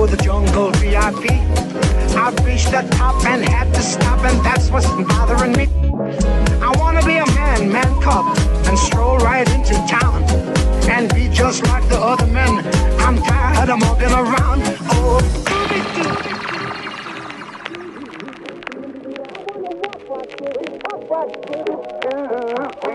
to the jungle VIP. I've reached the top and had to stop, and that's what's bothering me. I wanna be a man cub, and stroll right into town, and be just like the other men. I'm tired of walking around. Oh, I wanna walk like this.